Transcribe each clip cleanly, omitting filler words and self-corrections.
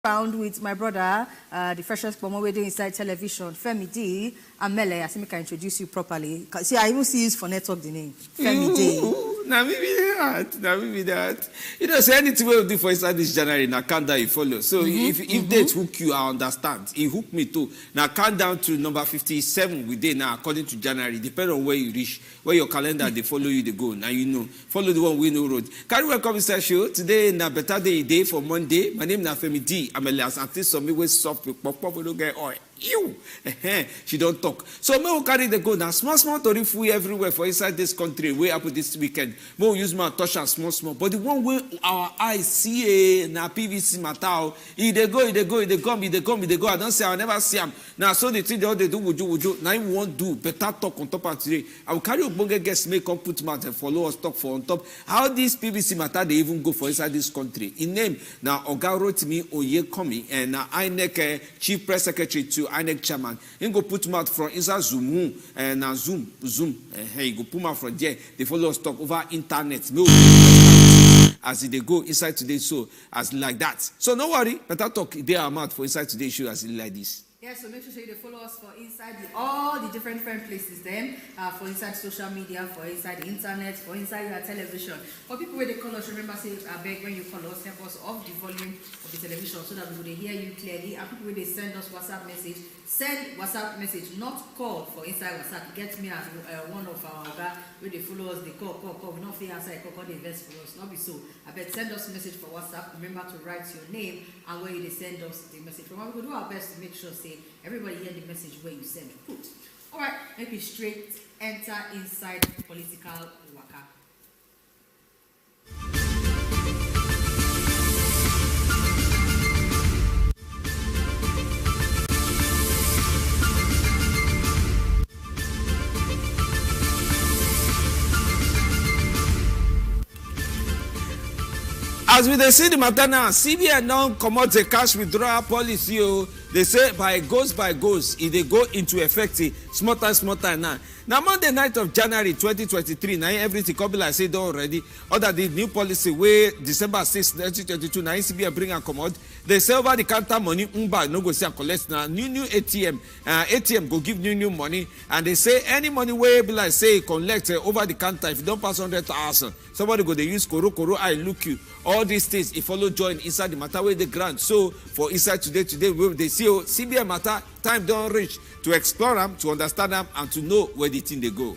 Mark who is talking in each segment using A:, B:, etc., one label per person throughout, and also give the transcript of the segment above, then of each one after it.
A: Around with my brother, the freshest promo wedding inside television, Femi D. Amele. I think I can introduce you properly. See, I even see you for network the name. Femi D.
B: Now maybe that. You know, say anything we do for inside this January, now countdown you follow. So if dates hook you, I understand. He hooked me too. Now count down to number 57 within now according to January. Depending on where you reach, where your calendar they follow you, they go. Now you know. Follow the one we know road. Carry welcome inside show. Today na better day for Monday. My name na Femi D. I'm a last artist, so me we soft with pop we don't get oil. Ew. She don't talk. So me will carry the go now. Small tori free everywhere for inside this country. We up this weekend. Me will use my touch and small. But the one way our eyes see na PVC matter. They go. I don't say I'll never see them. Now so the thing they do would now you won't do better talk on top of today. I will carry a bonga guest make come put mouth and follow us talk for on top. How this PVC matter they even go for inside this country. In name now Oga wrote me Oye Komi and now INEC Chief Press Secretary to INEC chairman. He go put mouth from inside Zoom and now Zoom. Hey, go put mouth from there. They follow us talk over internet. No, as they go inside today's show as like that. So no worry, better talk their mouth for inside today's show as like this.
A: Yeah, so make sure you follow us for inside all the different places then, for inside social media, for inside the internet, for inside your television. For people where they call us, remember say I beg when you call us, help us off the volume of the television so that we will hear you clearly. And people where they send us WhatsApp message, send WhatsApp message, not call for inside WhatsApp. Get me as one of our guys where they follow us, they call. We not feel answer, call the invest for us. Not be so. I bet send us a message for WhatsApp. Remember to write your name and where they send us the message from. We will do our best to make sure say everybody hear the message where you send it. Put. All right, maybe straight enter inside political waka.
B: As we they see the matter now, CBN now come out the cash withdrawal policy. They say by goes, if they go into effect, small time now. Now Monday night of January 2023, now everything come like say done already. Other the new policy where December 6, 2022, now CBN bring and come out. They say over the counter money, no go see and collect now. New ATM, ATM go give new money, and they say any money where be like say collect over the counter if you don't pass 100,000, somebody go they use koro I look you. All these things if follow join inside the matter where they grant. So for inside today they see CBN matter time don't reach to explore them, to understand them, and to know where the thing they go.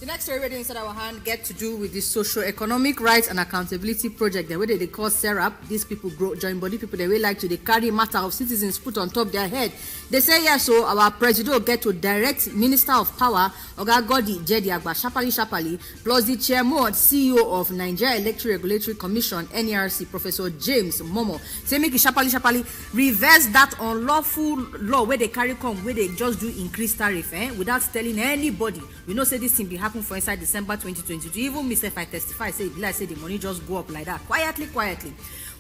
A: The next story reading inside our hand get to do with the socio-economic rights and accountability project. The way they call SERAP, these people join body people, they will like to they carry matter of citizens put on top their head. They say yes, so our president will get to direct Minister of Power, Oga Godi Jediagba Shapali, plus the chairman and CEO of Nigeria Electoral Regulatory Commission, NERC, Professor James Momo. Say make Shapali reverse that unlawful law where they carry come, where they just do increased tariff, without telling anybody. We know say this thing be happening for inside December 2022. Even me if I testify, say like say the money just go up like that quietly.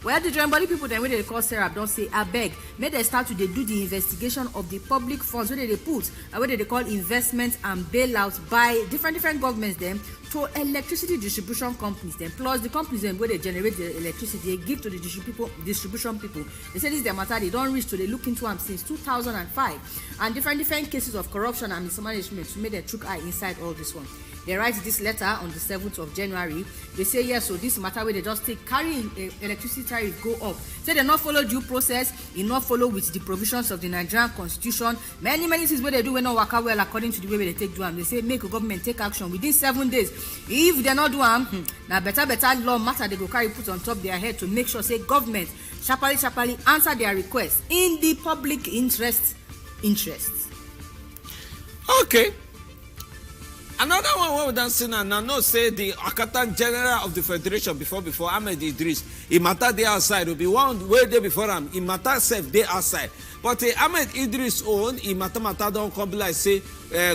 A: Well, the joint body people then when they call SERAP don't say I beg. May they start to they do the investigation of the public funds where they put where they call investments and bailouts by different governments then to electricity distribution companies then plus the companies then where they generate the electricity they give to the distribution people. They say this is their matter they don't reach to they look into them since 2005 and different cases of corruption and mismanagement to make their true eye inside all this one. They write this letter on the 7th of January. They say yes, so this matter where they just take carrying electricity tariff go up. Say they not follow due process, it not follow with the provisions of the Nigerian Constitution. Many things where they do when not work out well according to the way they take do them. They say make a government take action within 7 days. If they not do them, now better law matter they go carry put on top their head to make sure say government sharply answer their request in the public interest.
B: Okay. Another one where we don't see now no say the Accountant General of the Federation before Ahmed Idris, it matter they outside will be one way day before him, it matter safe they outside. But Ahmed Idris own, it matter don't come be like say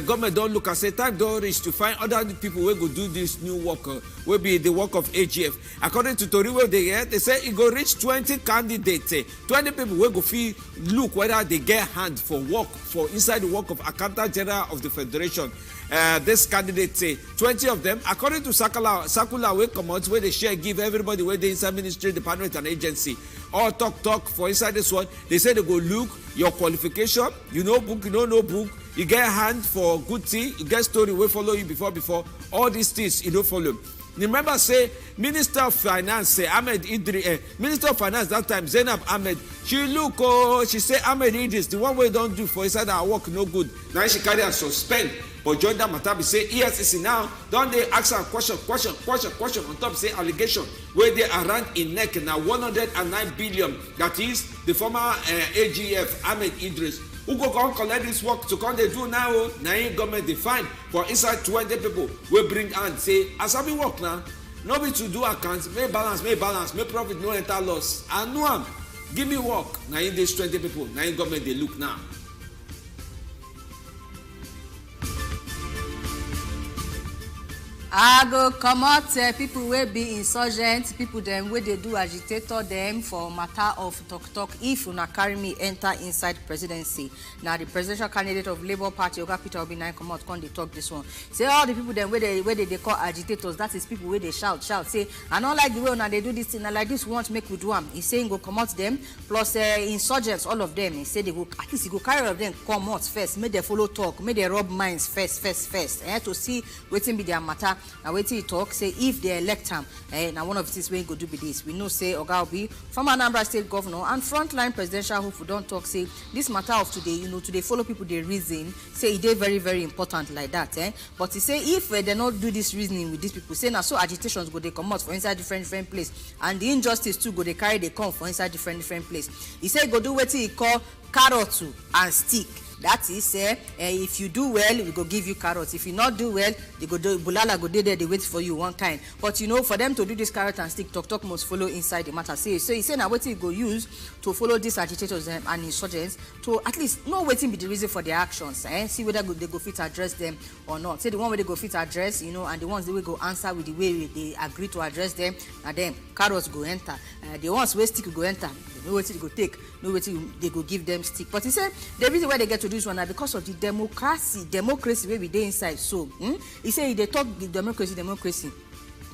B: government don't look and say time don't reach to find other people who go do this new work, will be the work of AGF. According to Tori where they say it go reach 20 candidates, 20 people will go feel look whether they get hand for work for inside the work of Accountant General of the Federation. this candidate say 20 of them, according to circular wey comot wey dey share give everybody wey dey inside ministry, department and agency, all talk for inside this one. They say they go look your qualification, you know book, you don't know book, you get hand for good thing, you get story wey follow you before, all these things you don't follow. Remember say Minister of Finance say Minister of Finance that time Zainab Ahmed, she look she say Ahmed Idris the one wey don do for inside her work no good, now she carry and suspend. But join that matter be say EFCC now don dey ask am question on top say allegation wey dey around im neck na 109 billion, that is the former AGF Ahmed Idris, who go come collect this work to come dey do now. Na im government dey find for inside 20 people wey bring hand say as I be work now, no be to do accounts, make balance, make profit no enter loss. I know am, give me work. Na im dey 20 people, na im government dey look now.
A: I go comot people wey be insurgents, people dem wey dey do agitator dem for matter of talk if una carry me enter inside presidency. Na the presidential candidate of Labour Party Peter Obi na comot come dey talk this one. Say all the people dem wey dey call agitators, that is people wey dey shout say I no like the way una dey do this thing, na like this we want make we do am. He say he go comot dem plus insurgents, all of them. He say they go at least he go carry all of them comot first, make they follow talk, make they rub minds first to see wetin be their matter. Now wetin he talk say if they elect am, now one of the things wey he go do be this. We know say Oga Obi, former Anambra State governor and frontline presidential hopeful, don talk say this matter of today, today follow people dey reason, say e dey very very important like that. But he say if they not do this reasoning with these people, say now so agitations go dey comot for inside different place, and the injustice too go dey carry dey come for inside different place. He say he go do wetin he call carrot and stick. That is if you do well, we go give you carrots. If you not do well, they go do bulala go dey there, they wait for you one kind. But for them to do this carrot and stick, talk must follow inside the matter. So he say now wetin he go use to follow these agitators and insurgents to at least know wetin be the reason for their actions. See whether they go fit address them or not. Say the one where they go fit address, and the ones they will go answer with the way they agree to address them, and then carrots go enter. The ones where stick go enter, they know wetin they go take, know wetin they go give them stick. But he said the reason why they get to do this one are because of the democracy where we dey inside. So he say they talk the democracy,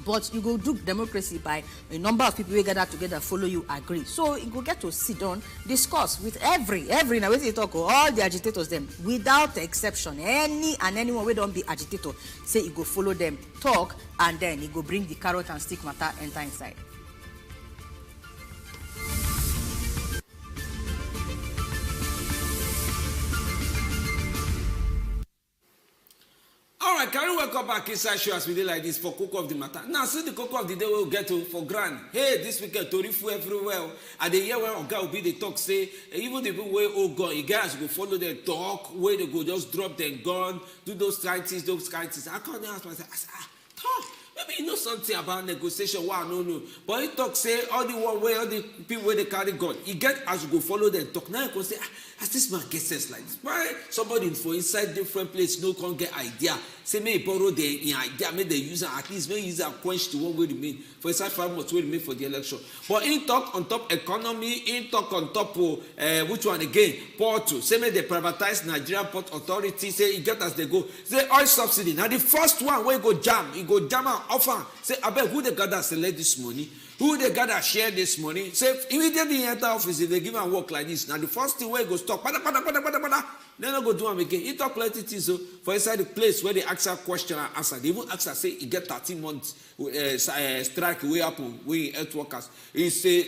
A: but you go do democracy by a number of people who gather together, follow you, agree. So you go get to sit down, discuss with every now wetin you talk all the agitators them without exception, anyone wey don't be agitator, say you go follow them, talk, and then you go bring the carrot and stick matter enter inside.
B: All right, can we welcome back inside show as we did like this for Cocoa of the Matter? Now, see the Cocoa of the Day we'll get to for grand. Hey, this weekend, Torifu everywhere. And the year where Oga will be the talk, say, even the people where, oh God, you guys go follow their talk, where they go just drop their gun, do those kind of things. I can't ask myself, talk. Maybe you know something about negotiation. Wow, no. But he talk say all the one way, all the people where they carry gun. He get as you go follow them talk. Now you can say, as this man gets sense like this. Why somebody for inside different place no can get idea? Say may borrow the idea, may they use at least may use a quench to one way remain for inside 5 months will remain for the election. But in talk on top economy, in talk on top which one again? Port. Say may they privatize Nigerian Port Authority. Say he get as they go. Say oil subsidy. Now the first one where go jam and offer. Say I bet who they gather select this money. Who they gather share this money? Say immediately enter office if they give and work like this. Now the first thing where go stop. Then I go do them again. He talk plenty things so for inside the place where they ask a question and answer. They even ask her say he get 13 months strike way up we health workers. He say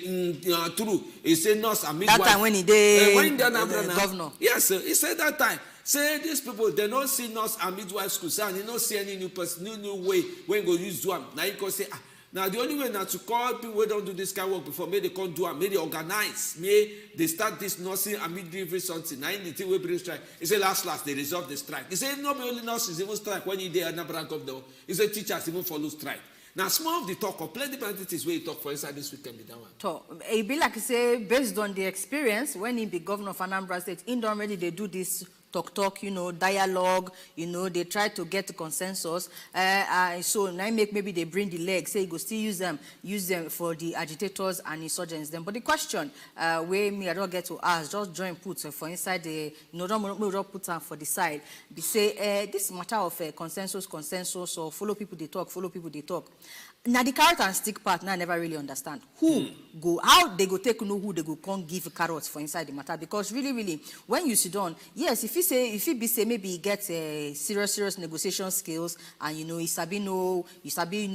B: true. He say nurse and midwife.
A: That time when he did
B: governor. Yes, he said that time. Say these people they don't see nurse and midwife school. Say and they don't see any new person, new way when go use do them. Now you can say now the only way now to call people who don't do this kind of work before, may they can't do it, may they organize, may they start this nursing and midwifery something. Now in the thing we bring strike. He said last they resolve the strike. He said not only nurses even strike when you did Anambra governor. He said teachers even follow strike. Now small of the talk of plenty things where he talk for inside this weekend be that one.
A: So it be like he say based on the experience when he be governor of Anambra State, in already they do this talk, dialogue, they try to get to consensus. So now maybe they bring the leg, say you go still use them for the agitators and insurgents. Then, but the question where me I don't get to ask, just join put for inside the, don't put them for the side. They say this matter of consensus, or follow people they talk. Now the carrot and stick part, now I never really understand. How they go take who they go can't give carrots for inside the matter. Because really, when you sit down, yes, if you be say maybe he gets serious negotiation skills and you sabi know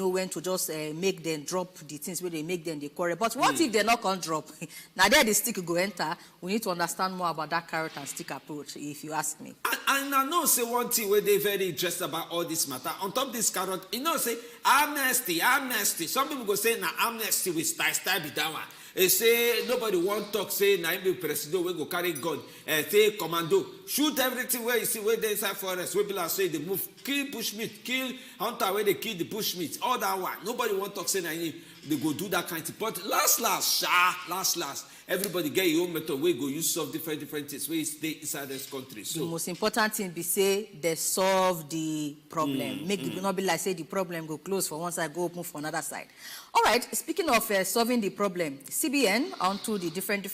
A: when to just make them drop the things where they make them the quarrel. But what if they're not gonna drop? Now there the stick go enter. We need to understand more about that carrot and stick approach, if you ask me.
B: And I know say one thing where they very interested about all this matter. On top of this carrot, say amnesty. Some people go say na amnesty with style be that one. They say nobody want talk, say na be president we go carry gun, say commando, shoot everything where you see where they inside forest, where people say they move, kill bushmeat, kill hunter where they kill the bushmeat, all that one. Nobody want talk say na they go do that kind of thing. But last, everybody get your own method where go use solve different things where you stay inside this country. So
A: the most important thing be say they solve the problem. Make it not be like say the problem go close for one side, go open for another side. All right, speaking of solving the problem, CBN onto the different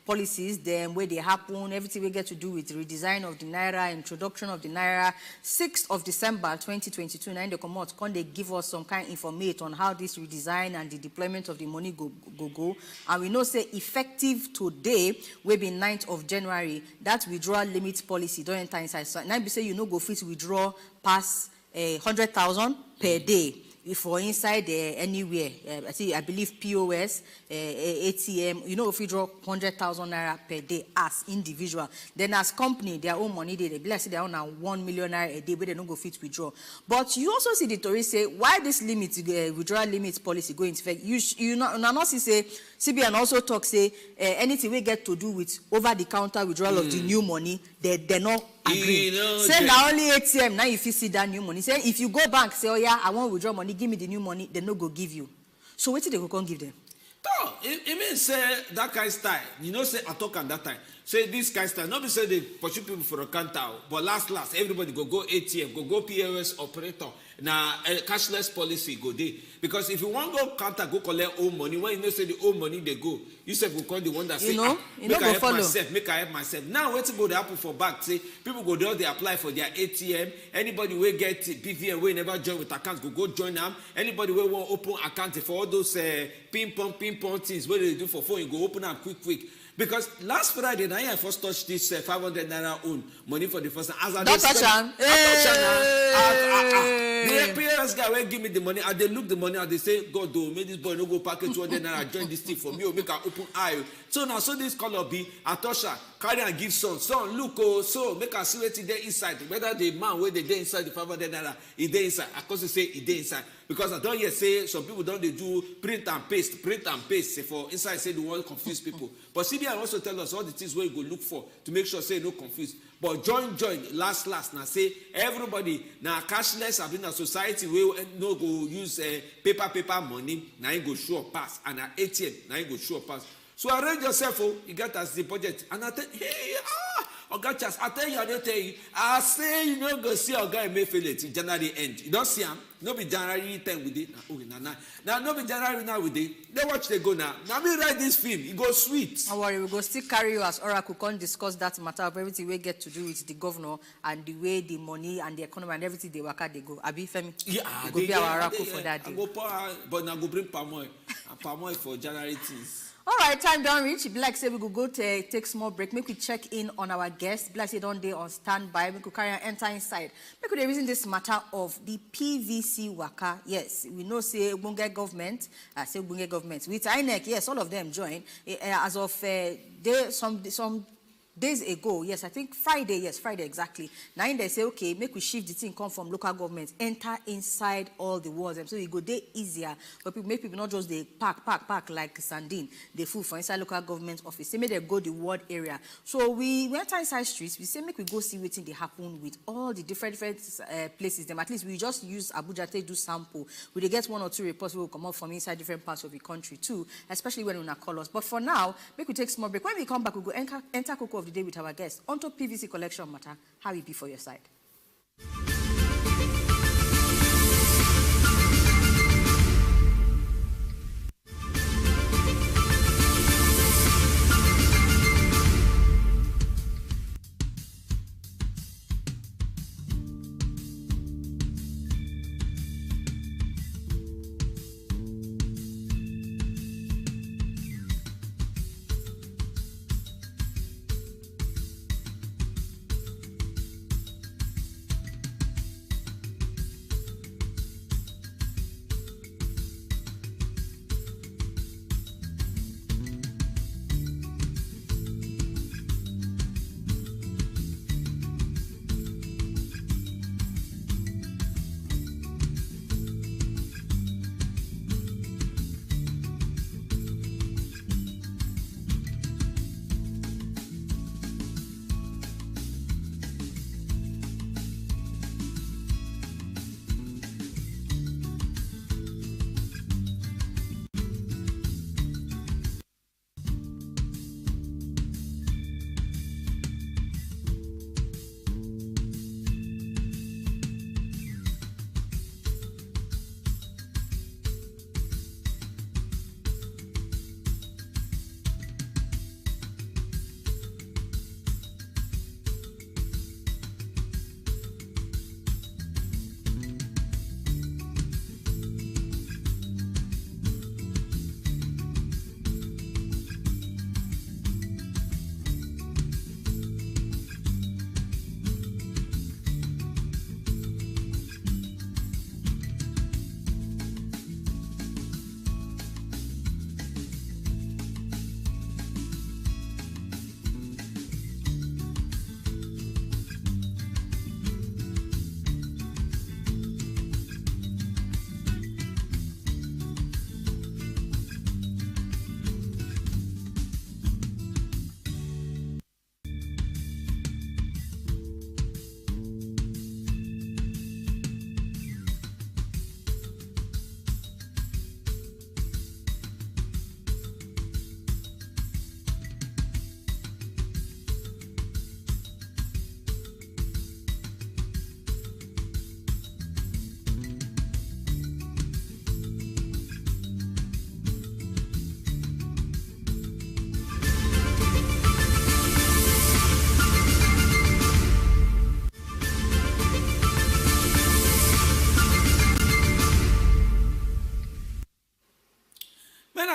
A: policies, then where they happen, everything we get to do with redesign of the Naira, introduction of the Naira, 6th of December 2022, now they come out, can they give us some kind of information on how this redesign and the deployment of the money go. And we know say effective today, will be 9th of January, that withdrawal limit policy don't enter inside. So now we say you go fit withdraw past 100,000 per day. If for inside anywhere, I believe POS, ATM, if you draw 100,000 naira per day as individual, then as company, their own money, they be like say they own 1 million naira a day, but they don't go fit withdraw. But you also see the Tory say why this limit, withdrawal limit policy go into effect. You not see say CBN also talk say anything we get to do with over the counter withdrawal of the new money, they're not agree. Say now only ATM, now if you see that new money. Say if you go bank, say, oh yeah, I want to withdraw money, give me the new money, they no go give you. So what did they go give them?
B: No, it means say that kind of style. Say I talk on that time. Say this kind of style. Not be say they pursue people for a counter, but last, everybody go ATM, go POS operator. Now cashless policy go there. Because if you want to go counter, go collect old money. When you say the old money they go, you say go call the one that say, make I help myself. Now what's go to happen for bank? Say people go there, they apply for their ATM. Anybody will get PVC we never join with accounts, go join them. Anybody will want open account for all those ping pong things where they do for phone, you go open them quick. Because last Friday, I first touched this 500 naira own money for the first time.
A: Don't touch them.
B: The parents guy will give me the money, and they look the money, and they say, God, do make this boy no go package 200 naira, join this thing for me, or make an open eye. So now, this color be Atosha, carry and give son, look, so make a see what they inside. Whether the man where they inside the 500 naira, is there inside. Of course, they say it there inside. Because I don't yet say some people don't they do print and paste for inside say they want to confuse people. But CBN also tell us all the things where you go look for to make sure say no confuse. But join last now say everybody now cashless have been a society where no go use paper money now you go show pass and an ATM now you go show pass. So arrange yourself, you get as the budget and I tell Oga Charles, I tell you, I don't tell you. I say you know go see Oga Emefiele till January end. You don't see him. No be January 10 with it. Now no be January now with it. They watch they go now. Now me write this film. It goes sweet.
A: Don't worry, we go still carry you as Oracle. Can't discuss that matter of everything we get to do with the governor and the way the money and the economy and everything they work out they go. Abi Femi.
B: Yeah,
A: you go be our Oracle for that day.
B: I go but now go bring palm oil for January things.
A: All right, time don't reach. Like say we could go to take small break. Make we check in on our guests. Like say don't they on standby. We could carry and enter inside. Make we reason this matter of the PVC waka. Yes, we know say Bunge government. Say Bunge government with INEC. Yes, all of them join. As of some days ago, yes, I think Friday, exactly. Now they say, okay, make we shift the thing, come from local government, enter inside all the wards. So it go there easier. But make people not just they park like sardine. They full for inside local government office. Say make they go the ward area. So we enter inside streets. We say make we go see what they happen with all the different places. Them at least we just use Abuja to do sample. We get 1 or 2 reports will come up from inside different parts of the country too, especially when we call us. But for now, make we take small break. When we come back, we go enter cocoa of the day with our guests. Onto PVC collection matter, how it be for your side?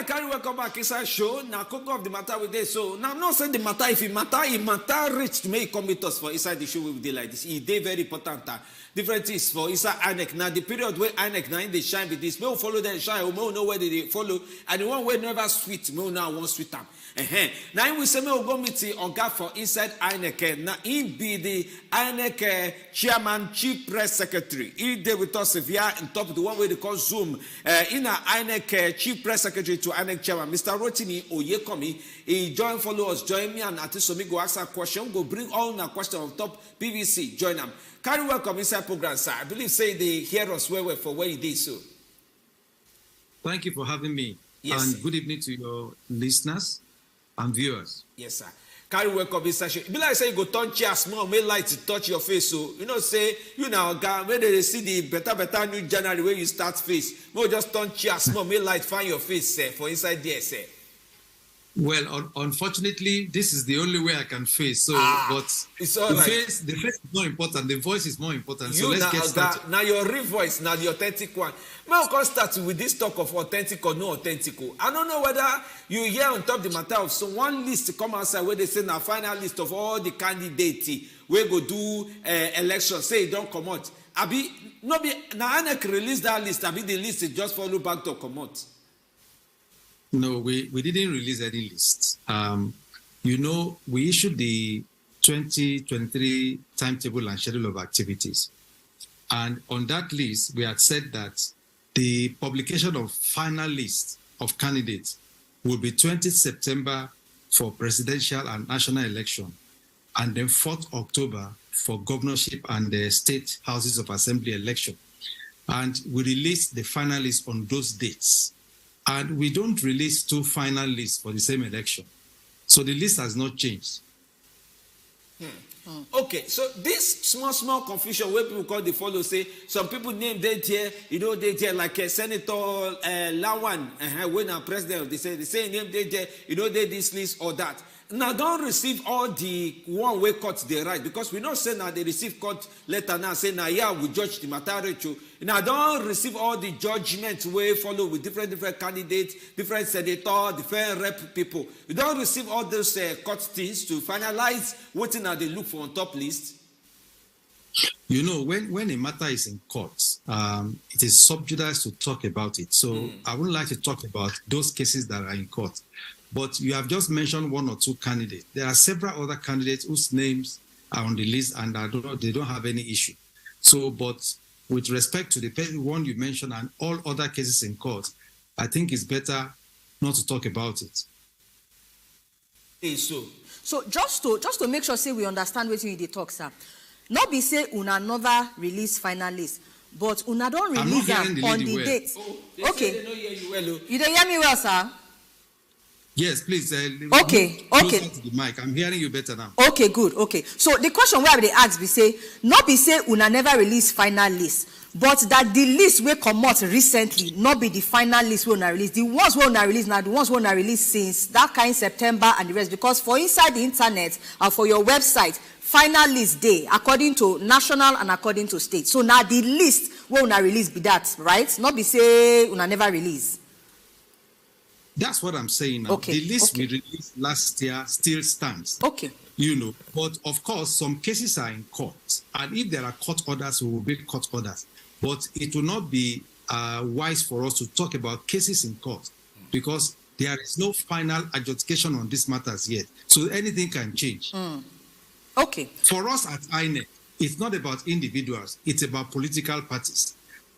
B: Carry welcome back inside show. Now, cook of the matter with this. So now I'm not saying the matter. If it matter reached me come with us for inside the show we did like this. It very important. Different things for inside INEC. Now the period where INEC now in the shine with this. May follow them shine. May know where they follow. And the one where never sweet. May now want sweet them. Now we say me go meet on gap for inside INEC. Now he be the INEC chairman, chief press secretary. He there with us via on top of the one where they call Zoom. In a INEC chief press secretary to INEC chairman, Mr. Rotimi Oyekomi. He join follow us, join me and Atisomi go ask a question. Go bring all the question on top PVC. Join them. Carry welcome inside program, sir. I believe say they hear us well for where you did so.
C: Thank you for having me.
B: Yes,
C: and
B: sir.
C: Good evening to your listeners and viewers.
B: Yes, sir. Carry welcome inside show. Be like say you go turn chair small, make light to touch your face. So you know, say you now when they see the better new January where you start face, no just turn chair small, make light find your face, sir, for inside there, sir.
C: Well, unfortunately, this is the only way I can face. So, but
B: it's all right.
C: The face is more important. The voice is more important. So
B: You
C: let's get started.
B: now your real voice, now the authentic one. Now can start with this talk of authentic or no authentic. I don't know whether you hear on top the matter of so one list to come outside where they say now final list of all the candidates we go do election. Say don't come out. Abi no be now INEC release that list. Abi the list is just follow back to come out.
C: No, we didn't release any list. You know, we issued the 2023 timetable and schedule of activities. And on that list, we had said that the publication of final list of candidates will be 20th September for presidential and national election, and then 4th October for governorship and the state houses of assembly election. And we released the final list on those dates. And we don't release two final lists for the same election. So the list has not changed.
B: Okay, so this small confusion where people call the follow say some people name they here, they there like Senator Lawan, when I'm president, they say name they there, they this list or that. Now don't receive all the one way cut they right because we not say now they receive court letter now say now yeah we judge the matter. Now don't receive all the judgment way follow with different candidates, different senator, different rep people. You don't receive all those court things to finalize what now they look for on top list.
C: When a matter is in court, it is sub judice to talk about it. So I wouldn't like to talk about those cases that are in court. But you have just mentioned one or two candidates. There are several other candidates whose names are on the list and they don't have any issue. So, but with respect to the one you mentioned and all other cases in court, I think it's better not to talk about it.
A: So just to make sure say we understand what you dey talk, sir. Not be say una never release final list, but una don't release them on the date. Okay.
B: They don't hear you well.
A: You don't hear me well, sir?
C: Yes, please.
A: Okay.
C: To the mic. I'm hearing you better now.
A: Okay, good. Okay. So the question where they ask be say, not be say una never release final list, but that the list will come out recently, not be the final list we una release. The ones we una release now, the ones we una release since that kind September and the rest, because for inside the internet and for your website, final list day according to national and according to state. So now the list we una release be that, right? Not be say una never release.
C: That's what I'm saying now.
A: Okay.
C: The list we released last year still stands.
A: Okay.
C: But of course, some cases are in court. And if there are court orders, we will make court orders. But it will not be wise for us to talk about cases in court because there is no final adjudication on these matters yet. So anything can change.
A: Okay.
C: For us at INEC, it's not about individuals. It's about political parties.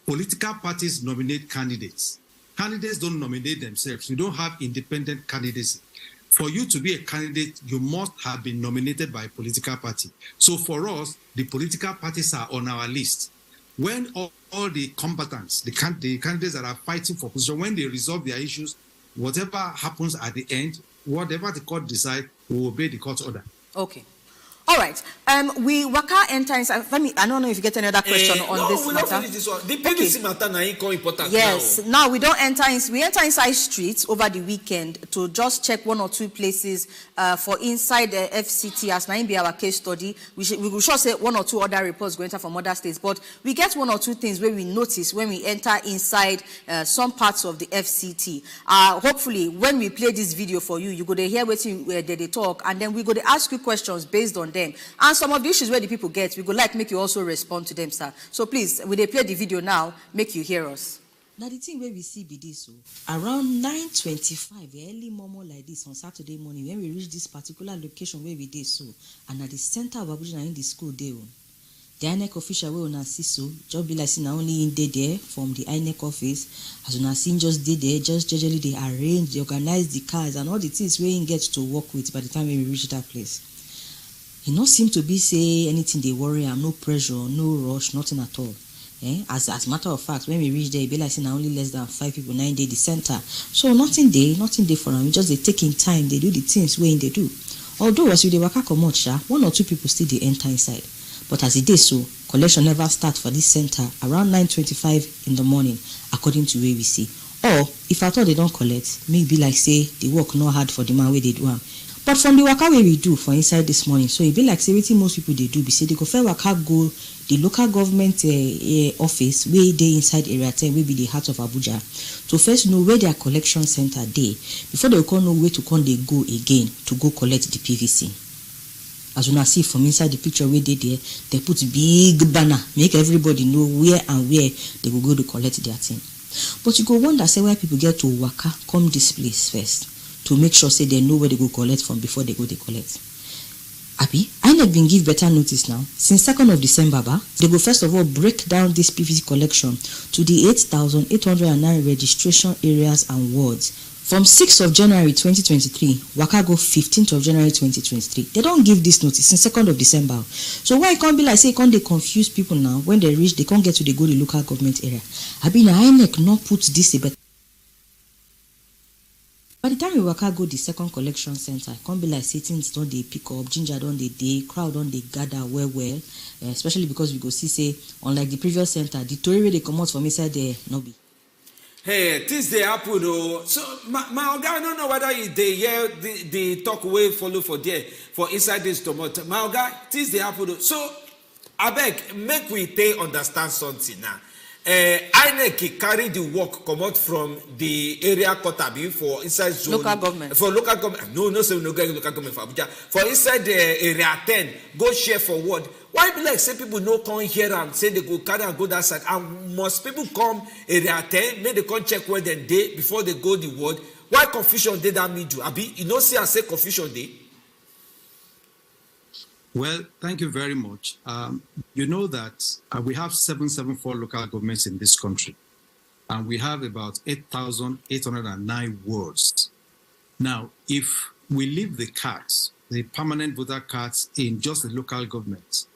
C: Political parties nominate candidates. Candidates don't nominate themselves. You don't have independent candidacy. For you to be a candidate, you must have been nominated by a political party. So for us, the political parties are on our list. When all the combatants, the candidates that are fighting for position, when they resolve their issues, whatever happens at the end, whatever the court decides, we will obey the court order.
A: Okay. All right. We waka enter inside. I don't know if you get any other question on this matter. No, we don't finish this one.
B: The PVC matter now is important.
A: Yes. Now we don't enter in. We enter inside streets over the weekend to just check one or two places for inside the FCT as now be our case study. We will sure say one or two other reports going from other states, but we get one or two things where we notice when we enter inside some parts of the FCT. Hopefully, when we play this video for you, you go to hear what they talk, and then we go to ask you questions based on them. And some of the issues where the people get, we go like make you also respond to them, sir. So please, when they play the video now, make you hear us.
D: Now the thing where we see be this, so around 9:25, early morning like this on Saturday morning, when we reach this particular location where we did so, and at the center of Abuja in the school day, the INEC official will not see so, just be like see now only in there from the INEC office, as you see just did there, just generally they arrange, they organize the cars and all the things where you get to work with by the time we reach that place. He not seem to be say anything they worry, I'm no pressure, no rush, nothing at all. As a matter of fact, when we reach there, it be like saying only less than 5 people, 9 days the center. So nothing there for them. Just they taking time, they do the things when they do. Although as we dey waka comot, one or two people still they enter inside. But as it is so, collection never start for this center around 9:25 in the morning, according to where we see. Or if I thought they don't collect, maybe like say the work not hard for the man where they do. But from the waka way we do for inside this morning, so it be like say wetin most people they do be say they go first waka go the local government office where they inside area 10 will be the heart of Abuja to first know where their collection center dey before they can know where to come they go again to go collect the PVC. As you now see from inside the picture where they there, they put big banner make everybody know where and where they will go to collect their thing. But you go wonder say why people get to waka come this place first to make sure say they know where they go collect from before they go they collect. Abi, INEC been give better notice now. Since 2nd of December, they go first of all break down this PVC collection to the 8,809 registration areas and wards. From 6th of January 2023, waka go 15th of January 2023. They don't give this notice since 2nd of December. So why it can't be like say can't they confuse people now when they reach they can't get to the go to local government area. Abi, na INEC not put this a better By the time we waka go the second collection center, come be like say things don dey pick up, ginger don dey dey, crowd don dey gather well, especially because we go see say, unlike the previous center, the tori wey dey comot from inside there no be.
B: Hey, things dey happen o. So my oga, I don't know whether you dey hear the talk wey follow for there for inside this tomato. My oga, things dey happen o. So abeg, make we take understand something now. INEC carry the work comot from the area quarter for inside zone
A: Local government.
B: For local government. No say we no get local government for Abuja. For inside the area 10, go share for ward. Why be like say people no come here and say they go carry and go that side? And must people come area 10, make they come check where they dey before they go the ward? Why confusion dey that middle? Abi, you know see I say confusion dey?
C: Well, thank you very much. You know that we have 774 local governments in this country, and we have about 8,809 wards. Now, if we leave the cards, the permanent voter cards, in just the local government,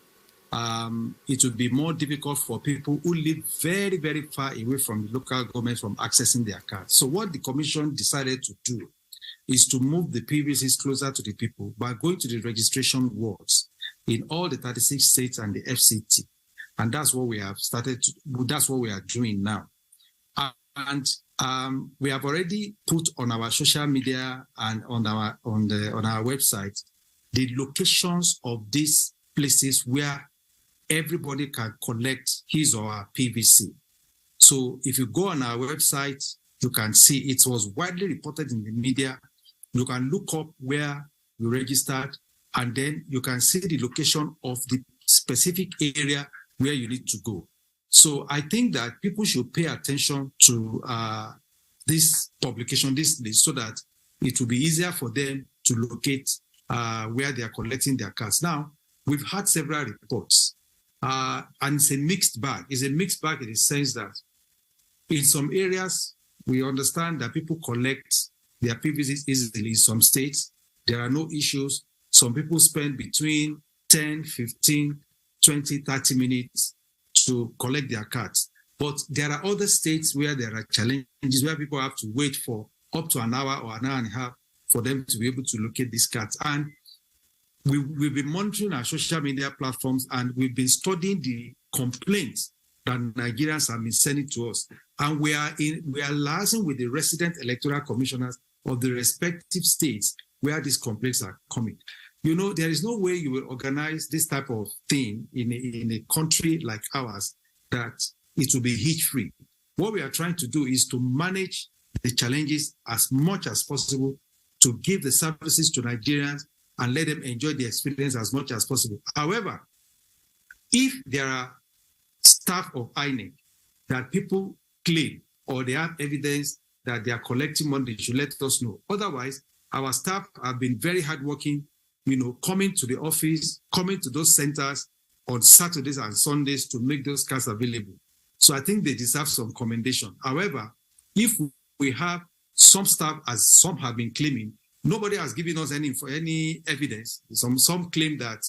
C: it would be more difficult for people who live very, very far away from the local government from accessing their cards. So what the commission decided to do is to move the PVCs closer to the people by going to the registration wards in all the 36 states and the FCT. And that's what we have that's what we are doing now. And we have already put on our social media and on our website the locations of these places where everybody can collect his or her PVC. So if you go on our website, you can see it was widely reported in the media. You can look up where you registered, and then you can see the location of the specific area where you need to go. So I think that people should pay attention to this publication, this list, so that it will be easier for them to locate where they are collecting their cards. Now, we've had several reports, and it's a mixed bag. It's a mixed bag in the sense that in some areas, we understand that people collect their PVCs easily. In some states, there are no issues. Some people spend between 10, 15, 20, 30 minutes to collect their cards. But there are other states where there are challenges, where people have to wait for up to an hour or an hour and a half for them to be able to locate these cards. And we've been monitoring our social media platforms, and we've been studying the complaints that Nigerians have been sending to us. And we are liaising with the resident electoral commissioners of the respective states where these complaints are coming. You know, there is no way you will organize this type of thing in a country like ours that it will be hitch-free. What we are trying to do is to manage the challenges as much as possible, to give the services to Nigerians and let them enjoy the experience as much as possible. However, if there are staff of INEC that people claim or they have evidence that they are collecting money, they should let us know. Otherwise, our staff have been very hardworking, coming to the office, coming to those centers on Saturdays and Sundays to make those cards available. So I think they deserve some commendation. However, if we have some staff, as some have been claiming, nobody has given us any evidence. Some claim that,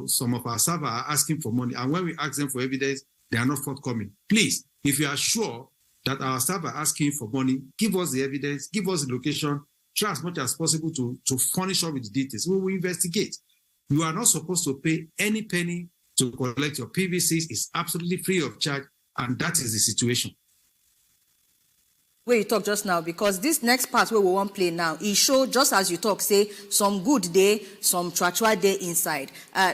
C: some of our staff are asking for money, and when we ask them for evidence, they are not forthcoming. Please, if you are sure that our staff are asking for money, give us the evidence, give us the location, try as much as possible to furnish us with the details. We will investigate. You are not supposed to pay any penny to collect your PVCs. It's absolutely free of charge, and that is the situation.
A: Where you talk just now, because this next part where we want play now, it show just as you talk, say some good day, some trachua day inside. I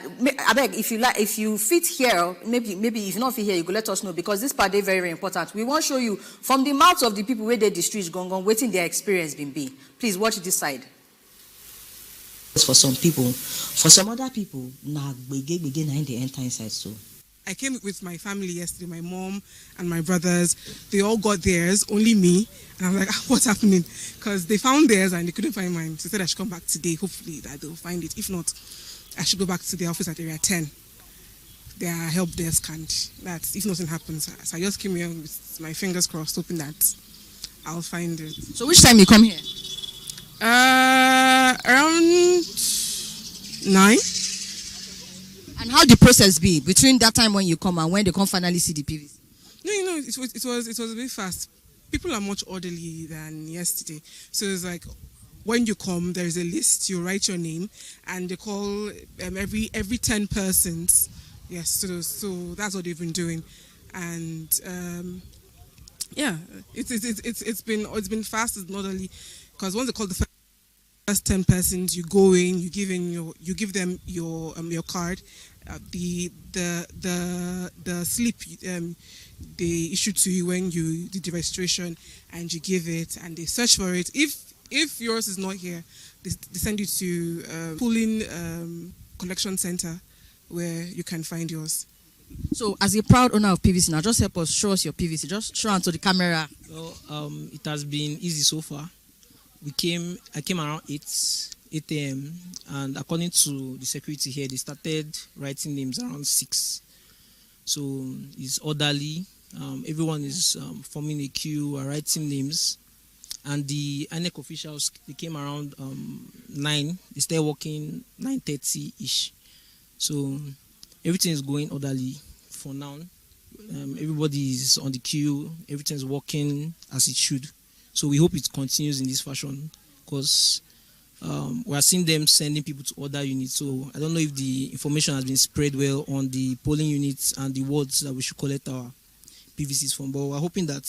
A: beg, if you fit here, maybe if you not fit here, you go let us know, because this part is very, very important. We want to show you from the mouths of the people where they the streets gone, waiting their experience been be. Please watch this side.
D: For some people, for some other people, nah, begin na they enter inside so.
E: I came with my family yesterday, my mom and my brothers. They all got theirs, only me. And I'm like, what's happening? Because they found theirs and they couldn't find mine. So they said I should come back today. Hopefully that they'll find it. If not, I should go back to the office at area 10. Their help desk, and that's if nothing happens. So I just came here with my fingers crossed, hoping that I'll find it.
A: So which time you come here?
E: Around 9.
A: And how the process be between that time when you come and when they come finally see the PVC?
E: No, it was a bit fast. people are much orderly than yesterday. So it's like, when you come, there's a list, you write your name, and they call every 10 persons. Yes, so that's what they've been doing. And it's been fast and orderly, because once they call the first 10 persons, you go in, you give them your card, the slip they issue to you when you did the registration, and you give it, and they search for it. If yours is not here, they send you to polling collection center where you can find yours.
D: So, as a proud owner of PVC, now just help us, show us your PVC. Just show onto the camera.
F: Well, it has been easy so far. I came around 8 a.m. and according to the security here, they started writing names around 6. So it's orderly. Everyone is forming a queue, writing names. And the INEC officials, they came around 9. They started working 9:30-ish. So everything is going orderly for now. Everybody is on the queue. Everything is working as it should. So we hope it continues in this fashion, because we are seeing them sending people to other units. So I don't know if the information has been spread well on the polling units and the wards that we should collect our PVCs from. But we're hoping that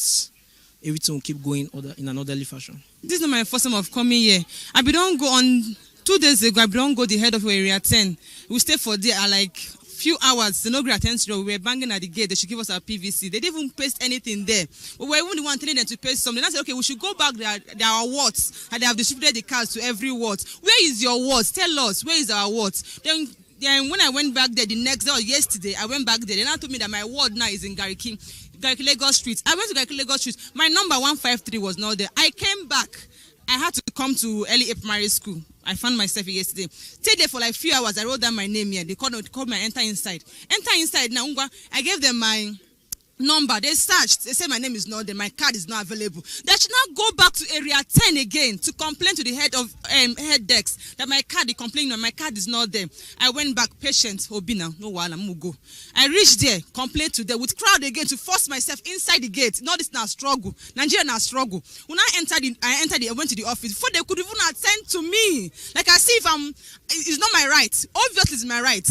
F: everything will keep going in an orderly fashion.
G: This is not my first time of coming here. I don't go on 2 days ago. I don't go the head of area 10. We stay for there like few hours. The no great attention. We were banging at the gate. They should give us our PVC. They didn't even paste anything there. We were even the one telling them to paste something. I said, okay, we should go back there are wards, and they have distributed the cards to every ward. Where is your wards? Tell us, where is our wards? Then when I went back there the next day or yesterday, I went back there. They now told me that my ward now is in Gariki Lagos Street. I went to Gariki Lagos Street. My number 153 was not there. I came back. I had to come to early primary school. I found myself here yesterday. Stayed there for like few hours. I wrote down my name here. They called me, enter inside. Enter inside now. I gave them my number. They searched. They said my name is not there. My card is not available. They should now go back to area 10 again to complain to the head of head desk that my card, they complained that my card is not there. I went back, patient, Obi now, no while I'm gonna go. I reached there, complained to them with crowd again to force myself inside the gate. No, this is not struggle. Nigeria now struggle. When I went to the office before they could even attend to me. Like I see if it's not my right. Obviously, it's my right.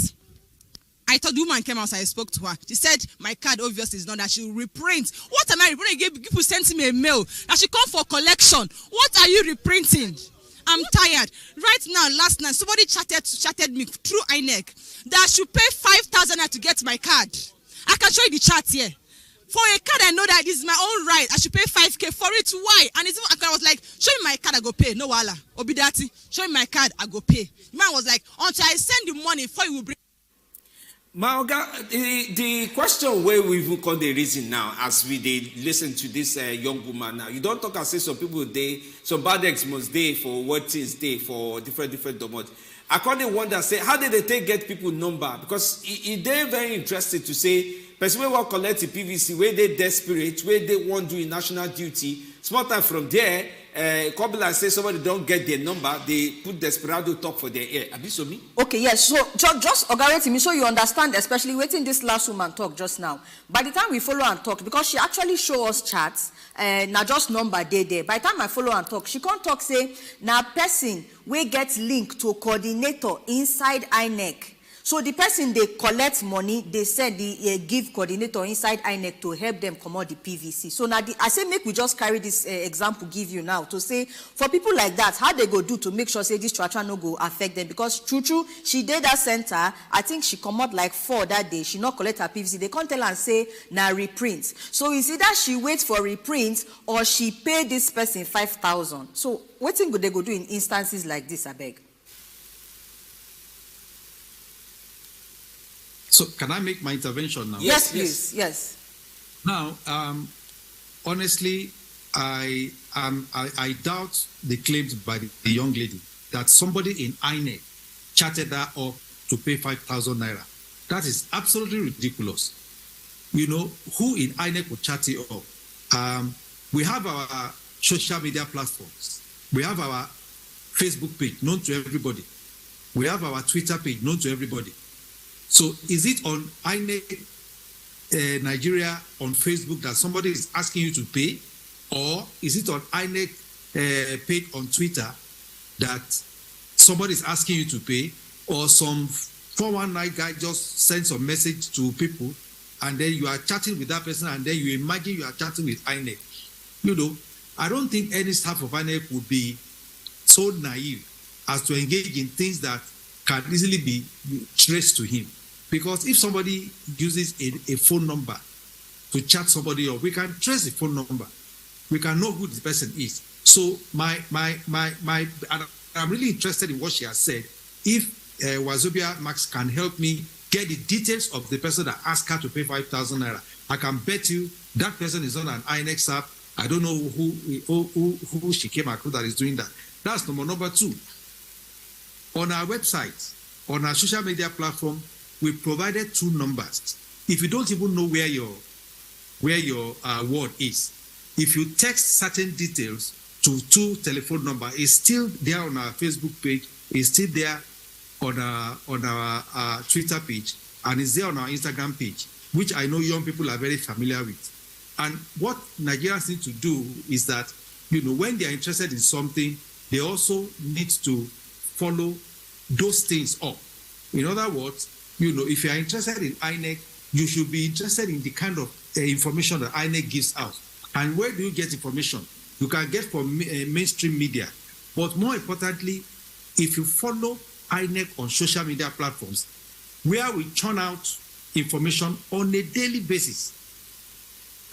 G: I thought the woman came outside, I spoke to her. She said, my card obviously is not that. She will reprint. What am I reprinting? People sent me a mail that she come for collection. What are you reprinting? I'm tired. Right now, last night, somebody chatted me through INEC that I should pay 5,000 to get my card. I can show you the chat here. For a card, I know that it's my own right. I should pay 5K for it. Why? And I was like, show me my card, I go pay. No wala. Obidati, show me my card, I go pay. The man was like, until I send the money, before you will bring.
B: My Oga, the question where we even call the reason now, as we listen to this young woman now, you don't talk and say some people some bad eggs must day for what is day for different domains. I can't wonder, say, how did they get people number? Because they're very interested to say, person will want collect the PVC, where they desperate, where they want doing national duty. Small time from there, couple and say somebody don't get their number, they put desperado talk for their ear. Have you seen me?
A: Okay, yes. So just Ogareti me so you understand, especially waiting this last woman talk just now. By the time we follow and talk, because she actually show us chats, now just number there. By the time I follow and talk, she can't talk say now person we get link to a coordinator inside INEC. So the person they collect money, they send the give coordinator inside INEC to help them come out the PVC. So now I say make we just carry this example give you now to say for people like that, how they go do to make sure say this structure no go affect them, because true she did that center. I think she come out like 4 that day. She not collect her PVC. They can't tell and say now reprint. So it's either she wait for reprint or she pay this person 5,000. So what thing would they go do in instances like this? I beg.
C: So can I make my intervention now?
A: Yes, please. Yes.
C: Now, honestly, I doubt the claims by the young lady that somebody in INEC chatted her up to pay 5,000 naira. That is absolutely ridiculous. You know, who in INEC would chat you up? We have our social media platforms. We have our Facebook page known to everybody. We have our Twitter page known to everybody. So is it on INEC Nigeria on Facebook that somebody is asking you to pay? Or is it on INEC page on Twitter that somebody is asking you to pay, or some 419 guy just sends a message to people, and then you are chatting with that person, and then you imagine you are chatting with INEC? You know, I don't think any staff of INEC would be so naive as to engage in things that can easily be traced to him. Because if somebody uses a phone number to chat somebody up, we can trace the phone number. We can know who the person is. So I'm really interested in what she has said. If Wazobia Max can help me get the details of the person that asked her to pay 5,000 naira, I can bet you that person is on an INEX app. I don't know who she came across that is doing that. That's number two. On our website, on our social media platform, we provided 2 numbers. If you don't even know where your ward is, if you text certain details to 2 telephone number, it's still there on our Facebook page, it's still there on our Twitter page, and it's there on our Instagram page, which I know young people are very familiar with. And what Nigerians need to do is that, you know, when they are interested in something, they also need to follow those things up. In other words, you know, if you are interested in INEC, you should be interested in the kind of information that INEC gives out. And where do you get information? You can get from mainstream media. But more importantly, if you follow INEC on social media platforms, where we churn out information on a daily basis.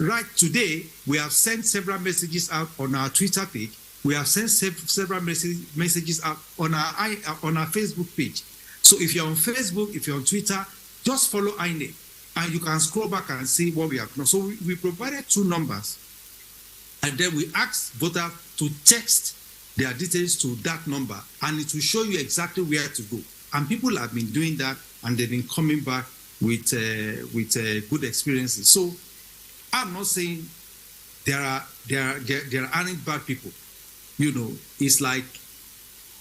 C: Right today, we have sent several messages out on our Twitter page. We have sent several messages out on our Facebook page. So if you're on Facebook, if you're on Twitter, just follow INEC, and you can scroll back and see what we have done. So we provided 2 numbers, and then we asked voters to text their details to that number, and it will show you exactly where to go. And people have been doing that, and they've been coming back with good experiences. So I'm not saying there aren't bad people. You know, it's like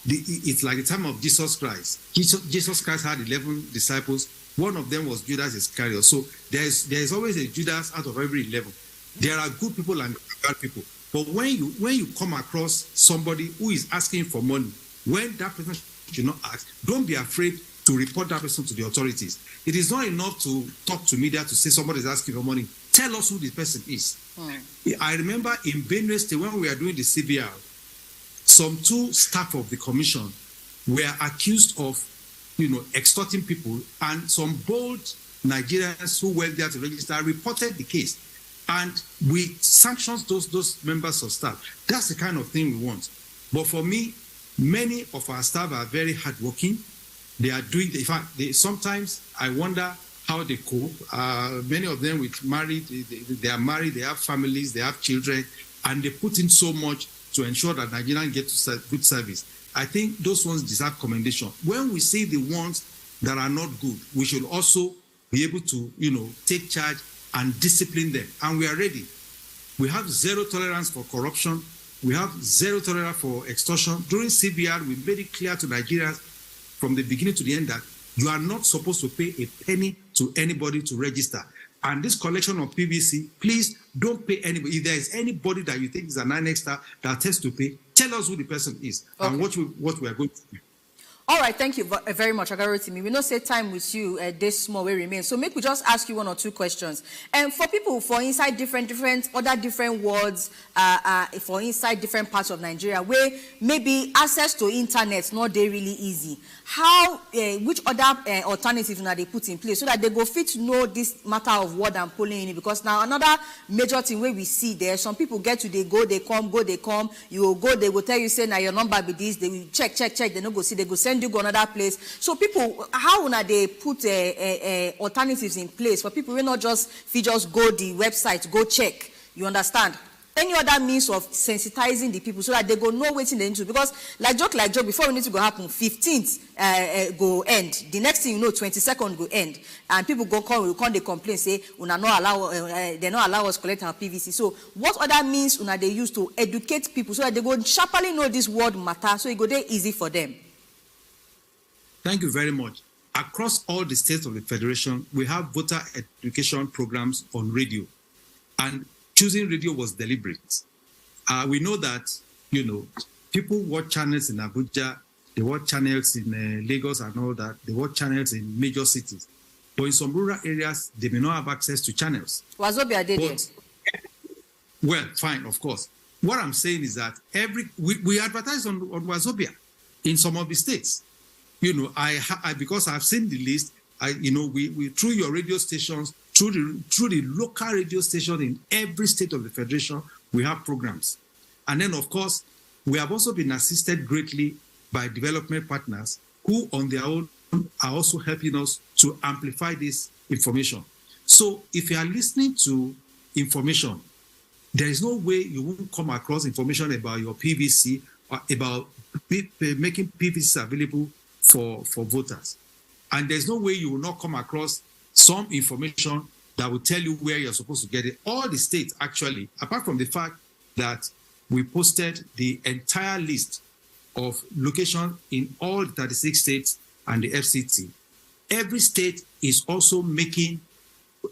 C: the time of Jesus Christ. Jesus Christ had 11 disciples. One of them was Judas Iscariot. So there is always a Judas out of every 11. There are good people and bad people. But when you come across somebody who is asking for money, when that person should not ask, don't be afraid to report that person to the authorities. It is not enough to talk to media to say somebody is asking for money. Tell us who this person is. I remember in Benue State, when we were doing the CBR, some 2 staff of the commission were accused of, you know, extorting people, and some bold Nigerians who went there to register reported the case, and we sanctioned those members of staff. That's the kind of thing we want. But for me, many of our staff are very hardworking. They are doing. In fact, sometimes I wonder how they cope. Many of them with married. They are married. They have families. They have children, and they put in so much to ensure that Nigerians get to good service. I think those ones deserve commendation. When we see the ones that are not good, we should also be able to, you know, take charge and discipline them. And we are ready. We have 0 tolerance for corruption. We have 0 tolerance for extortion. During CBR, we made it clear to Nigerians from the beginning to the end that you are not supposed to pay a penny to anybody to register. And this collection of PVC, please don't pay anybody. If there is anybody that you think is an INEC staff that has to pay, tell us who the person is and what we are going to do.
A: All right, thank you very much, Agarotimi. We know say time with you this small way remains. So make we just ask you 1 or 2 questions. And for people for inside different words, for inside different parts of Nigeria, where maybe access to internet not they really easy. How, which other alternatives now they put in place so that they go fit to know this matter of word and polling in? Because now another major thing where we see there, some people get to they go, they come, you will go, they will tell you say now your number be this, they will check, they no go see, they go send you go another place. So people, how now they put alternatives in place for people who not just go the website, go check, you understand? Any other means of sensitizing the people so that they go know what they need to, because like joke before we need to go happen 15th go end, the next thing you know 22nd go end, and people go come they complain say una not allow they not allow us collect our PVC. So what other means una they use to educate people so that they go sharply know this word matter so it go there easy for them?
C: Thank you very much. Across all the states of the Federation, we have voter education programs on radio, and choosing radio was deliberate. We know that, people watch channels in Abuja, they watch channels in Lagos and all that, they watch channels in major cities. But in some rural areas, they may not have access to channels.
A: Wazobia did it.
C: Well, fine, of course. What I'm saying is that we advertise on Wazobia in some of the states. Because I've seen the list, we through your radio stations, through the local radio station in every state of the Federation, we have programs. And then, of course, we have also been assisted greatly by development partners who on their own are also helping us to amplify this information. So if you are listening to information, there is no way you won't come across information about your PVC or about making PVC available for voters. And there's no way you will not come across some information that will tell you where you're supposed to get it. All the states, actually, apart from the fact that we posted the entire list of locations in all 36 states and the FCT, every state is also making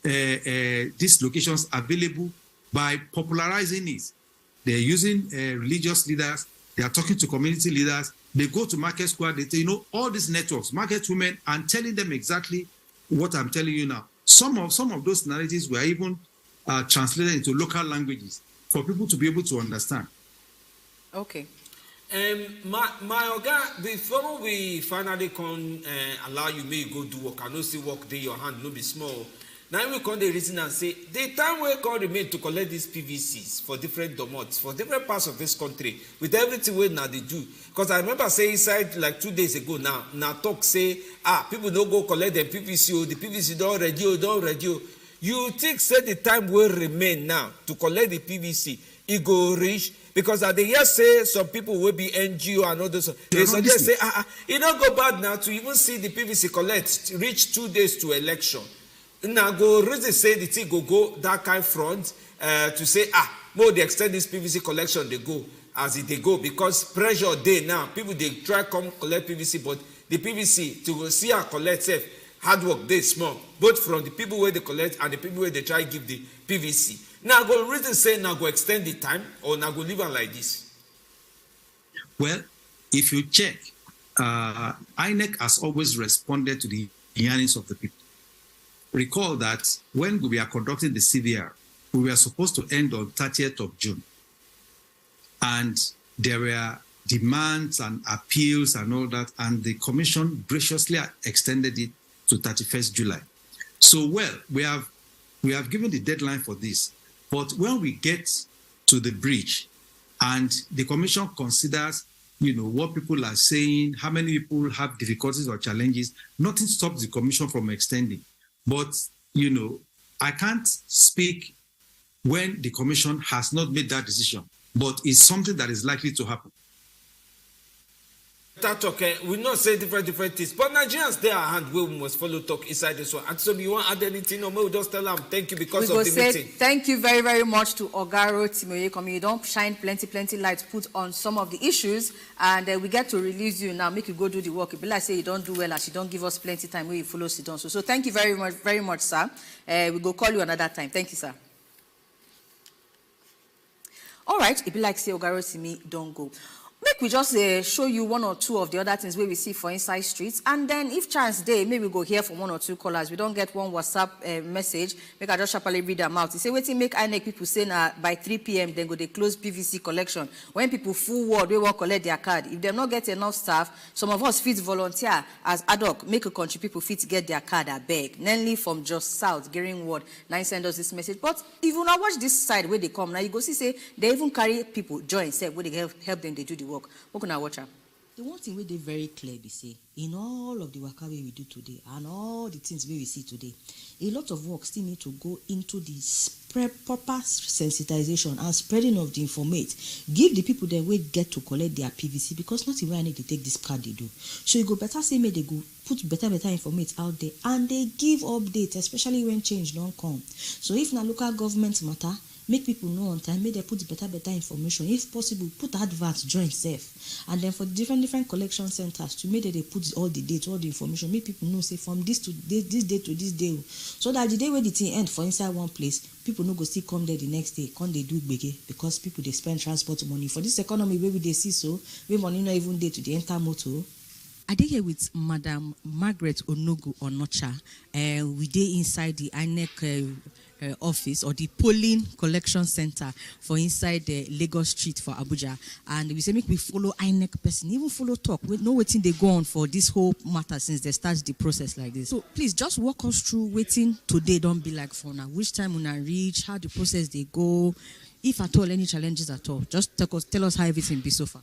C: these locations available by popularizing it. They're using religious leaders, they are talking to community leaders, they go to Market Square, they say, all these networks, market women, and telling them exactly what I'm telling you now. Some of those narratives were even translated into local languages for people to be able to understand.
A: Okay.
B: My Oga, before we finally can allow you may go do work, I know see work there your hand no be small. Now we come the reason and say the time we can remain to collect these PVCs for different domots, for different parts of this country, with everything we now they do. Because I remember saying inside like 2 days ago now talk say, people don't go collect the PVC, the PVC don't ready. You think say the time will remain now to collect the PVC, it go reach? Because at the year say some people will be NGO and all those. They suggest say, it don't go bad now to even see the PVC collect reach 2 days to election. Now go reason say the thing go that kind front to say more they extend this PVC collection they go as it they go because pressure day now people they try come collect PVC but the PVC to go see and collect safe hard work they small both from the people where they collect and the people where they try give the PVC. Now go reason say now go extend the time or now go leave it like this.
C: Well, if you check, INEC has always responded to the yearnings of the people. Recall that when we are conducting the CVR, we were supposed to end on 30th of June. And there were demands and appeals and all that, and the commission graciously extended it to 31st July. So, well, we have given the deadline for this. But when we get to the bridge and the commission considers, what people are saying, how many people have difficulties or challenges, nothing stops the commission from extending. But, I can't speak when the commission has not made that decision, but it's something that is likely to happen.
B: That okay, we not say different things, but Nigerians they are hand we must follow talk inside this one. And so you want to add anything or we just tell them thank you because of the meeting.
A: Thank you very, very much to Ogaro Timoye. You don't shine plenty lights put on some of the issues, and we get to release you now, make you go do the work. If like say you don't do well as you don't give us plenty time where you follow sit down. So thank you very much, sir. We go call you another time. Thank you, sir. All right, if you like say Ogaro Timi, don't go. Make we just show you one or two of the other things where we see for inside streets, and then if chance day, maybe we go hear from one or two callers. We don't get one WhatsApp message. Make I just sharply read them out. He say, waiting make INEC people say now by 3 p.m. then go they close PVC collection. When people full word, they will collect their card. If they not get enough staff, some of us fit volunteer as ad hoc, make a country people fit get their card at beg. Namely from just south, Gearing Ward, 9 send us this message. But if you not watch this side where they come, now you go see say they even carry people join, say where they help them, they do the work. What can I watch up?
D: The one thing we did very clear, we say, in all of the work we do today and all the things we see today, a lot of work still need to go into the proper sensitization and spreading of the information. Give the people the way get to collect their PVC because not even I need to take this card they do. So you go better say me they go put better information out there and they give updates, especially when change don't come. So if na local government matter, make people know on time, make them put better information. If possible, put adverts, join safe. And then for different collection centers, to make that they put all the dates, all the information, make people know, say, from this to this day to this day. So that the day where the thing end for inside one place, people no go still come there the next day, come they do it big, because people they spend transport money. For this economy, where we they see so, where money not even there to the enter motor. I did here with Madam Margaret Onogu Onocha. We did inside the INEC office, or the polling collection center for inside the Lagos Street for Abuja. And we say make we follow INEC person, even follow talk. We know waiting they go on for this whole matter since they start the process like this. So please just walk us through waiting today. Don't be like for now. Which time when I reach, how the process they go, if at all any challenges at all. Just tell us how everything be so far.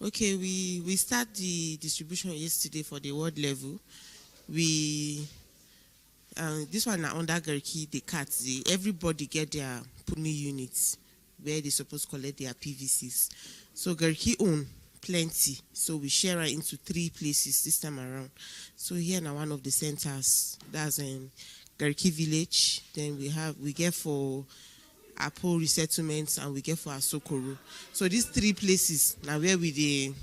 H: Okay, we start the distribution yesterday for the ward level. We this one now under Garki, the cats, everybody get their polling units where they supposed to collect their PVCs. So Garki own plenty, so we share it into 3 places this time around. So here now one of the centers, that's in Garki village. Then we get for Apo resettlements, and we get for Asokoro. So these 3 places now where we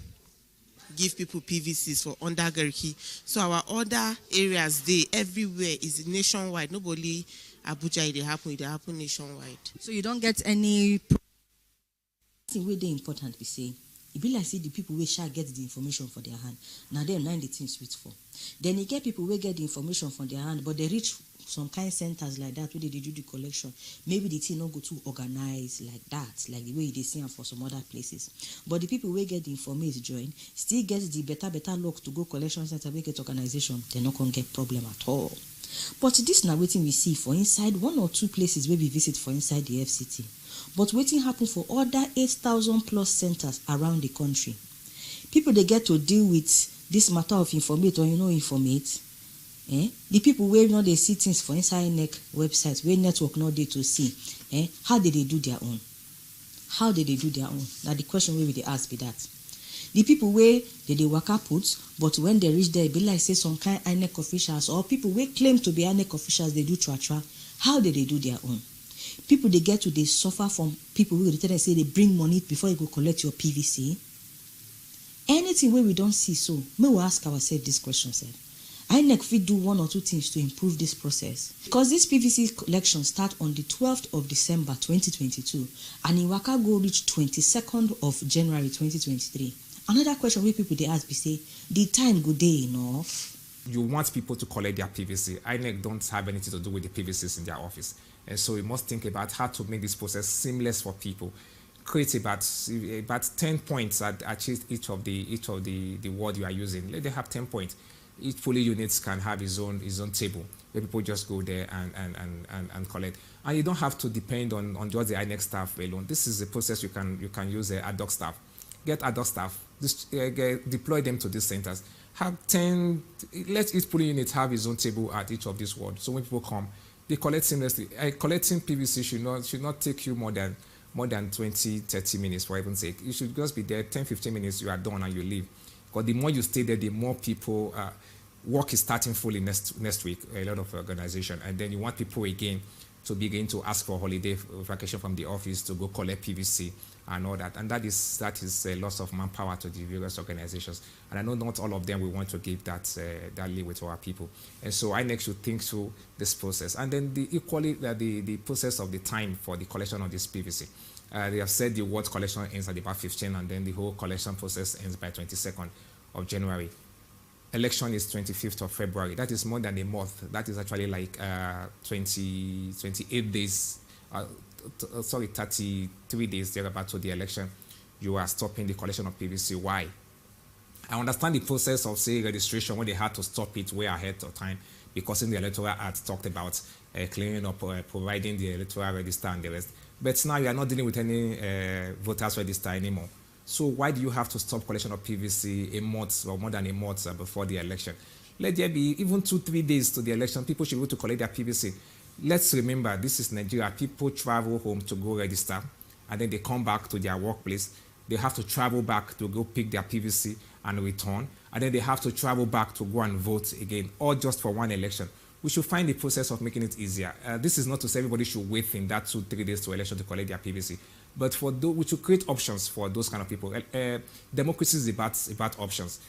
H: give people PVCs for under Garki. So our other areas everywhere is nationwide. Nobody Abuja it happen nationwide.
D: So you don't get any thing where they important be saying. It be like say the people where shall get the information for their hand. Now they're 90 things sweet for. Then you get people where get the information from their hand, but they reach some kind centers like that where they do the collection. Maybe the thing not go too organized like that, like the way they see them for some other places. But the people where get the information join still get the better luck to go collection center where get organization. They're not gonna get problem at all. But this now waiting we see for inside 1 or 2 places where we visit for inside the FCT. But waiting happen for other 8,000 plus centers around the country. People they get to deal with this matter of informate or informate. The people where they see things for inside NEC websites, where network not there to see. How did they do their own? How did they do their own? Now the question where they ask be that. The people where they work up put, but when they reach there, be like say some kind INEC officials or people where claim to be INEC officials, they do tra. How did they do their own? People they get to they suffer from people who tell them say they bring money before you go collect your PVC. Anything where we don't see so, may we ask ourselves this question, sir. INEC fit do 1 or 2 things to improve this process. Because this PVC collection start on the 12th of December 2022 and in Waka go reach 22nd of January 2023. Another question where people they ask be say, the time go day enough?
I: You want people to collect their PVC. INEC don't have anything to do with the PVCs in their office. And so we must think about how to make this process seamless for people. Create about 10 points at each of the word you are using. Let them have 10 points. Each polling unit can have his own table where people just go there and collect. And you don't have to depend on just the INEC staff alone. This is a process you can use ad hoc staff. Get ad hoc staff, deploy them to these centers. Have 10. Let each polling unit have his own table at each of these wards. So when people come, they collect seamlessly. Collecting PVC should not take you more than 20-30 minutes for heaven's sake. You should just be there 10-15 minutes. You are done and you leave. Because the more you stay there, the more people, work is starting fully next week, a lot of organization. And then you want people again to begin to ask for holiday vacation from the office to go collect PVC and all that. And that is a loss of manpower to the various organizations. And I know not all of them will want to give that leeway to our people. And so INEC should think through this process. And then the process of the time for the collection of this PVC. They have said the ward collection ends at about 15, and then the whole collection process ends by 22nd of January. Election is 25th of February. That is more than a month. That is actually like 28 days, 33 days thereabout to the election. You are stopping the collection of PVC. Why? I understand the process of, say, registration when they had to stop it way ahead of time, because in the Electoral Act talked about clearing up, providing the electoral register and the rest. But now you are not dealing with any voters register anymore. So why do you have to stop collection of PVC a month or more than a month before the election? Let there be even 2-3 days to the election. People should go to collect their PVC. Let's remember, this is Nigeria. People travel home to go register, and then they come back to their workplace. They have to travel back to go pick their PVC and return, and then they have to travel back to go and vote again, all just for one election. we should find a process of making it easier. This is not to say everybody should wait in that 2-3 days to election to collect their PVC. But for those, we should create options for those kind of people. Democracy is about options.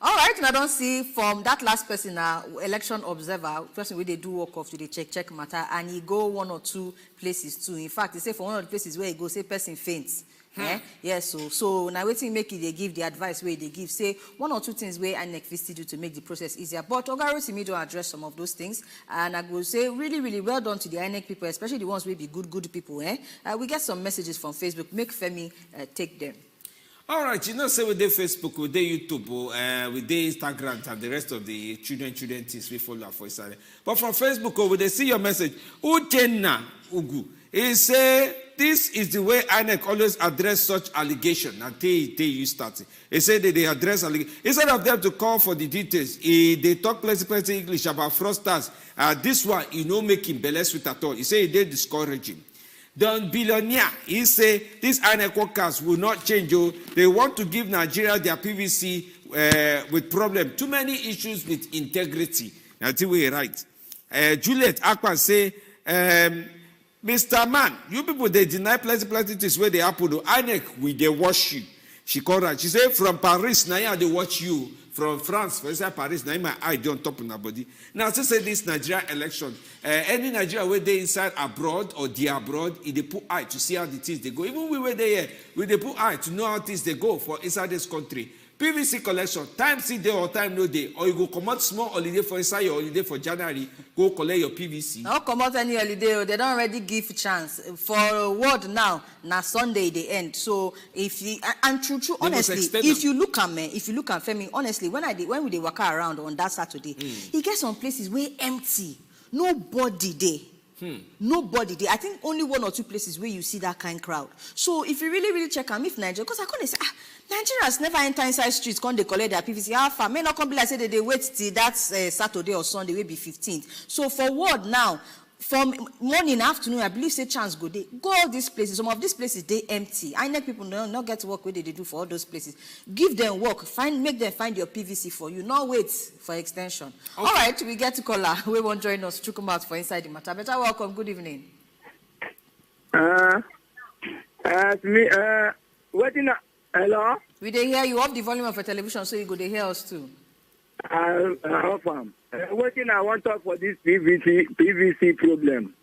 A: All right, and I don't see from that last person, election observer, person where they do work off to the check matter, and he go 1 or 2 places too. In fact, he say for one of the places where he go, say person faints. Yes, so now waiting make it, they give the advice where they give, say 1 or 2 things where INEC to do to make the process easier. But Ogaro Simi don't address some of those things, and I will say really, really well done to the INEC people, especially the ones who be good people. We get some messages from Facebook. Make Femi take them.
B: All right, you know, say with the Facebook, with the YouTube, with the Instagram, and the rest of the children things we follow for Israel. But from Facebook, when they see your message, Uchenna Ugu, he say this is the way INEC always address such allegation until you start. He said that they address allegation. Instead of them to call for the details, they talk plenty English about fraudsters. This one, make him belly sweet at all. He said they discouraging. Don Billionaire, he say these INEC workers will not change. They want to give Nigeria their PVC with problem. Too many issues with integrity. That's the way right. Juliet Akpan say, Mr. Man, you people, they deny plenty things where they happen. INEC, they watch you. She called her. She said, from Paris, now they watch you. From France, for example, Paris, now my eye don't top on her body. Now, to say this Nigeria election, any Nigeria where they inside abroad or they abroad, they put eye to see how the things they go. Even we were there, they put eye to know how things they go for inside this country. PVC collection, time see day or time no day, or you go come out small holiday for inside your holiday for January, go collect your PVC.
A: Not come out any holiday, they don't already give chance. For a word now, Sunday they end. So if you, and true, honestly, if you look at Femi, honestly, when we they walk around on that Saturday, he gets some places where empty, nobody there. Nobody there. I think only 1 or 2 places where you see that kind of crowd. So if you really check them, if Nigeria, because I can't say, Nigerians never enter inside streets, come they collect their PVC. How far? May not come be like say they wait till that Saturday or Sunday, will be 15th. So for word now, from morning, afternoon, I believe say chance go there. Go all these places. Some of these places they empty. I know people not get to work where they do for all those places. Give them work. Make them find your PVC for you. Not wait for extension. Okay. All right, we get to caller. We won't join us. Chukum out for Inside the Matter. Better welcome. Good evening.
J: Waiting. Hello.
A: We dey hear you. Up the volume of your television so you go dey hear us too.
J: Waiting. I want to talk for this PVC problem.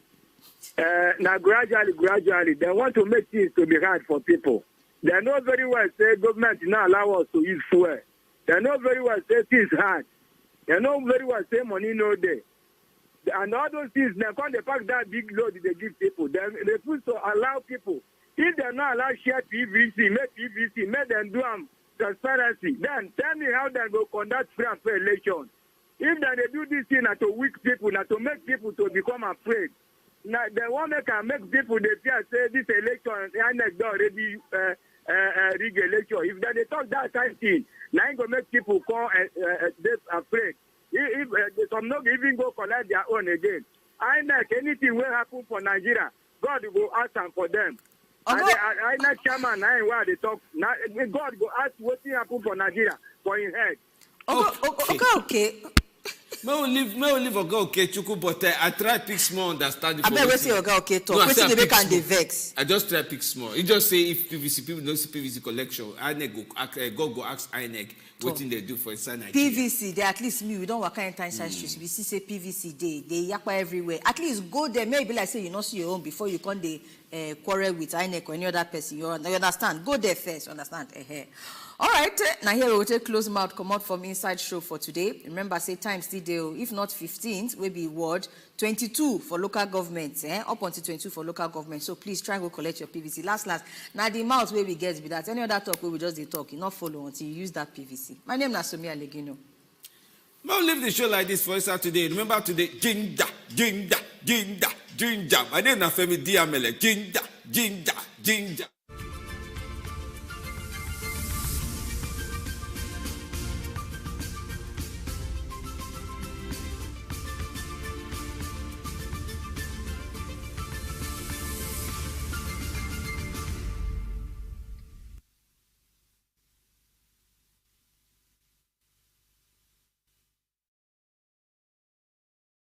J: Now gradually, they want to make things to be hard for people. They know very well say government now allow us to use fuel. They know very well say things hard. They know very well say money no day. And all those things, they come they pack that big load they give people. They put to allow people. If they not allow share PVC, make them do transparency. Then tell me how they go conduct free and fair election. If they do this thing not to weak people, not to make people to become afraid. Now they want to make people they fear say this election INEC already rig election. If they talk that kind of thing, now it going make people come afraid. If some not even go collect their own again. INEC anything will happen for Nigeria, God will ask them for them. I not chairman now where they talk. Now God go ask what happen for Nigeria for his head.
A: Okay.
B: May we leave okay, Chuku, but I try to pick small understanding.
A: I bet we say okay talk.
B: No,
A: Wetin dey make am dey vex.
B: I just try to pick small. You just say if PVC people don't see PVC collection, INEC go ask INEC what they do for inside Nigeria.
A: PVC, they at least we don't work inside streets. We see say PVC they yakpa everywhere. At least go there. Maybe like say you not see your own before you come dey quarrel with INEC or any other person. You understand? Go there first. Understand? All right, now here we will take close mouth come out from inside show for today. Remember, say time still deal. If not 15th, will be ward 22 for local governments. Up until 22 for local government. So please try and go collect your PVC. Last. Now the mouth where we get be that any other talk where we just talk, you not follow until you use that PVC. My name is Somia Legino.
B: We'll leave the show like this for us today. Remember today, Jinja. My name is Femi Diamele. Jinja.